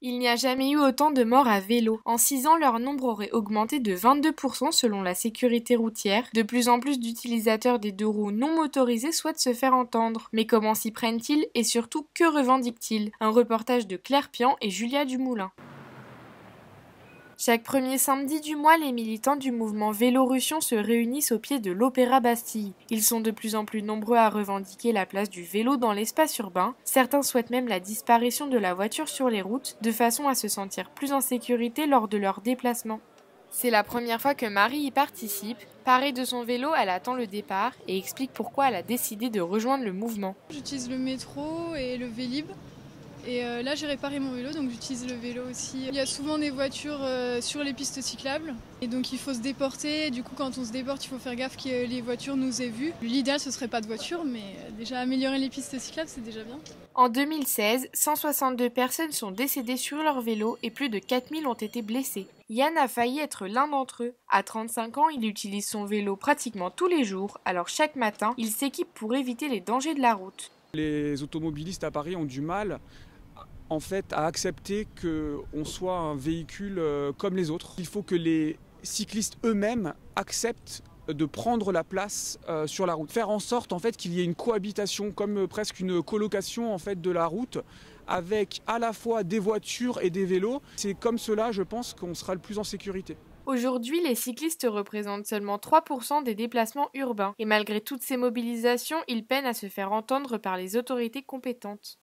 Il n'y a jamais eu autant de morts à vélo. En 6 ans, leur nombre aurait augmenté de 22% selon la sécurité routière. De plus en plus d'utilisateurs des deux roues non motorisés souhaitent se faire entendre. Mais comment s'y prennent-ils et surtout que revendiquent-ils? Un reportage de Claire Pian et Julia Dumoulin. Chaque premier samedi du mois, les militants du mouvement Vélorussion se réunissent au pied de l'Opéra Bastille. Ils sont de plus en plus nombreux à revendiquer la place du vélo dans l'espace urbain. Certains souhaitent même la disparition de la voiture sur les routes, de façon à se sentir plus en sécurité lors de leurs déplacements. C'est la première fois que Marie y participe. Parée de son vélo, elle attend le départ et explique pourquoi elle a décidé de rejoindre le mouvement. J'utilise le métro et le Vélib. Et là, j'ai réparé mon vélo, donc j'utilise le vélo aussi. Il y a souvent des voitures sur les pistes cyclables, et donc il faut se déporter. Du coup, quand on se déporte, il faut faire gaffe que les voitures nous aient vus. L'idéal, ce serait pas de voiture, mais déjà améliorer les pistes cyclables, c'est déjà bien. En 2016, 162 personnes sont décédées sur leur vélo et plus de 4000 ont été blessées. Yann a failli être l'un d'entre eux. À 35 ans, il utilise son vélo pratiquement tous les jours, alors chaque matin, il s'équipe pour éviter les dangers de la route. Les automobilistes à Paris ont du mal en fait à accepter qu'on soit un véhicule comme les autres. Il faut que les cyclistes eux-mêmes acceptent de prendre la place sur la route. Faire en sorte en fait qu'il y ait une cohabitation, comme presque une colocation en fait de la route, avec à la fois des voitures et des vélos. C'est comme cela, je pense, qu'on sera le plus en sécurité. Aujourd'hui, les cyclistes représentent seulement 3% des déplacements urbains, et malgré toutes ces mobilisations, ils peinent à se faire entendre par les autorités compétentes.